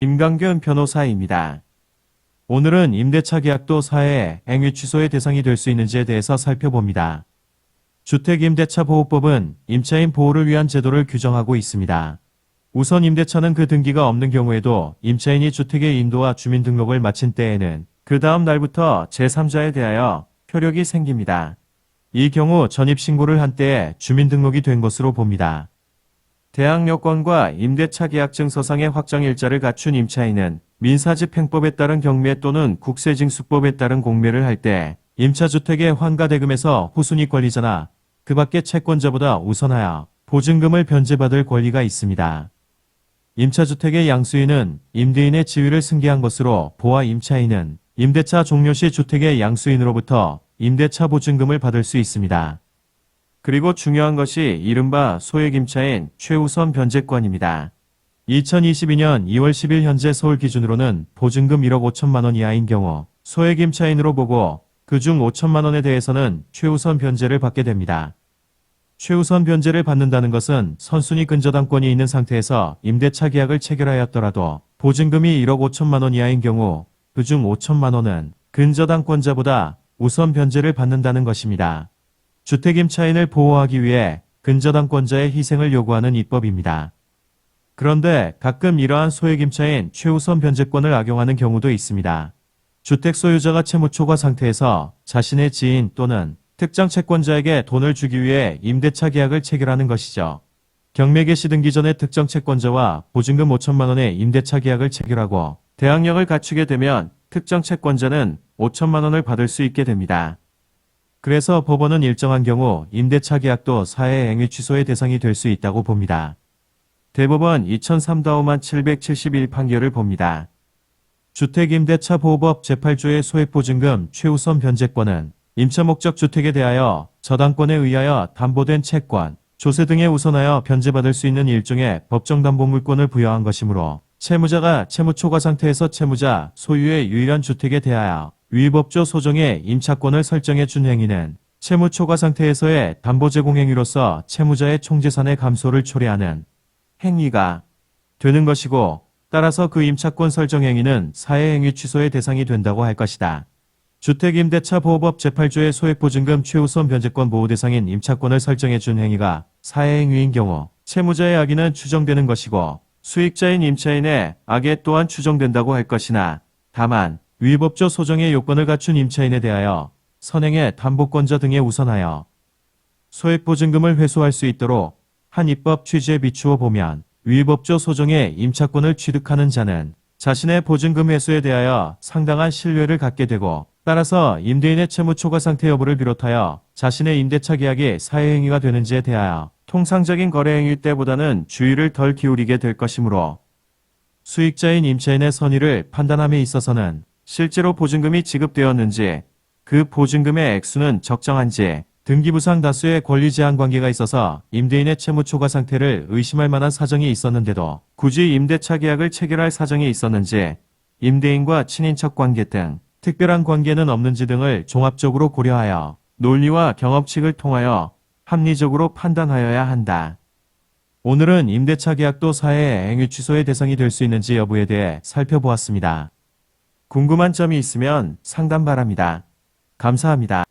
김강균 변호사입니다. 오늘은 임대차 계약도 사회 행위 취소의 대상이 될 수 있는지에 대해서 살펴봅니다. 주택임대차보호법은 임차인 보호를 위한 제도를 규정하고 있습니다. 우선 임대차는 그 등기가 없는 경우에도 임차인이 주택의 인도와 주민등록을 마친 때에는 그 다음 날부터 제3자에 대하여 효력이 생깁니다. 이 경우 전입신고를 한 때에 주민등록이 된 것으로 봅니다. 대항 여건과 임대차 계약증 서상의 확정일자를 갖춘 임차인은 민사집행법에 따른 경매 또는 국세징수법에 따른 공매를 할 때 임차주택의 환가대금에서 후순위 권리자나 그 밖의 채권자보다 우선하여 보증금을 변제받을 권리가 있습니다. 임차주택의 양수인은 임대인의 지위를 승계한 것으로 보아 임차인은 임대차 종료 시 주택의 양수인으로부터 임대차 보증금을 받을 수 있습니다. 그리고 중요한 것이 이른바 소액임차인 최우선 변제권입니다. 2022년 2월 10일 현재 서울 기준으로는 보증금 1억 5천만 원 이하인 경우 소액임차인으로 보고 그중 5천만 원에 대해서는 최우선 변제를 받게 됩니다. 최우선 변제를 받는다는 것은 선순위 근저당권이 있는 상태에서 임대차 계약을 체결하였더라도 보증금이 1억 5천만 원 이하인 경우 그중 5천만 원은 근저당권자보다 우선 변제를 받는다는 것입니다. 주택임차인을 보호하기 위해 근저당권자의 희생을 요구하는 입법입니다. 그런데 가끔 이러한 소액임차인 최우선 변제권을 악용하는 경우도 있습니다. 주택 소유자가 채무 초과 상태에서 자신의 지인 또는 특정 채권자에게 돈을 주기 위해 임대차 계약을 체결하는 것이죠. 경매 개시 등기 전에 특정 채권자와 보증금 5천만 원의 임대차 계약을 체결하고 대항력을 갖추게 되면 특정 채권자는 5천만 원을 받을 수 있게 됩니다. 그래서 법원은 일정한 경우 임대차 계약도 사회행위 취소의 대상이 될 수 있다고 봅니다. 대법원 2003-771 판결을 봅니다. 주택임대차보호법 제8조의 소액보증금 최우선 변제권은 임차목적 주택에 대하여 저당권에 의하여 담보된 채권, 조세 등에 우선하여 변제받을 수 있는 일종의 법정담보물권을 부여한 것이므로 채무자가 채무 초과 상태에서 채무자 소유의 유일한 주택에 대하여 위법조 소정의 임차권을 설정해 준 행위는 채무 초과 상태에서의 담보 제공 행위로서 채무자의 총재산의 감소를 초래하는 행위가 되는 것이고 따라서 그 임차권 설정 행위는 사회행위 취소의 대상이 된다고 할 것이다. 주택임대차보호법 제8조의 소액보증금 최우선 변제권 보호 대상인 임차권을 설정해 준 행위가 사회행위인 경우 채무자의 악의는 추정되는 것이고 수익자인 임차인의 악의 또한 추정된다고 할 것이나 다만 위법조 소정의 요건을 갖춘 임차인에 대하여 선행의 담보권자 등에 우선하여 소액보증금을 회수할 수 있도록 한 입법 취지에 비추어 보면 위법조 소정의 임차권을 취득하는 자는 자신의 보증금 회수에 대하여 상당한 신뢰를 갖게 되고 따라서 임대인의 채무 초과 상태 여부를 비롯하여 자신의 임대차 계약이 사회행위가 되는지에 대하여 통상적인 거래행위 때보다는 주의를 덜 기울이게 될 것이므로 수익자인 임차인의 선의를 판단함에 있어서는 실제로 보증금이 지급되었는지 그 보증금의 액수는 적정한지 등기부상 다수의 권리 제한 관계가 있어서 임대인의 채무 초과 상태를 의심할 만한 사정이 있었는데도 굳이 임대차 계약을 체결할 사정이 있었는지 임대인과 친인척 관계 등 특별한 관계는 없는지 등을 종합적으로 고려하여 논리와 경험칙을 통하여 합리적으로 판단하여야 한다. 오늘은 임대차 계약도 사회행위 취소의 대상이 될 수 있는지 여부에 대해 살펴보았습니다. 궁금한 점이 있으면 상담 바랍니다. 감사합니다.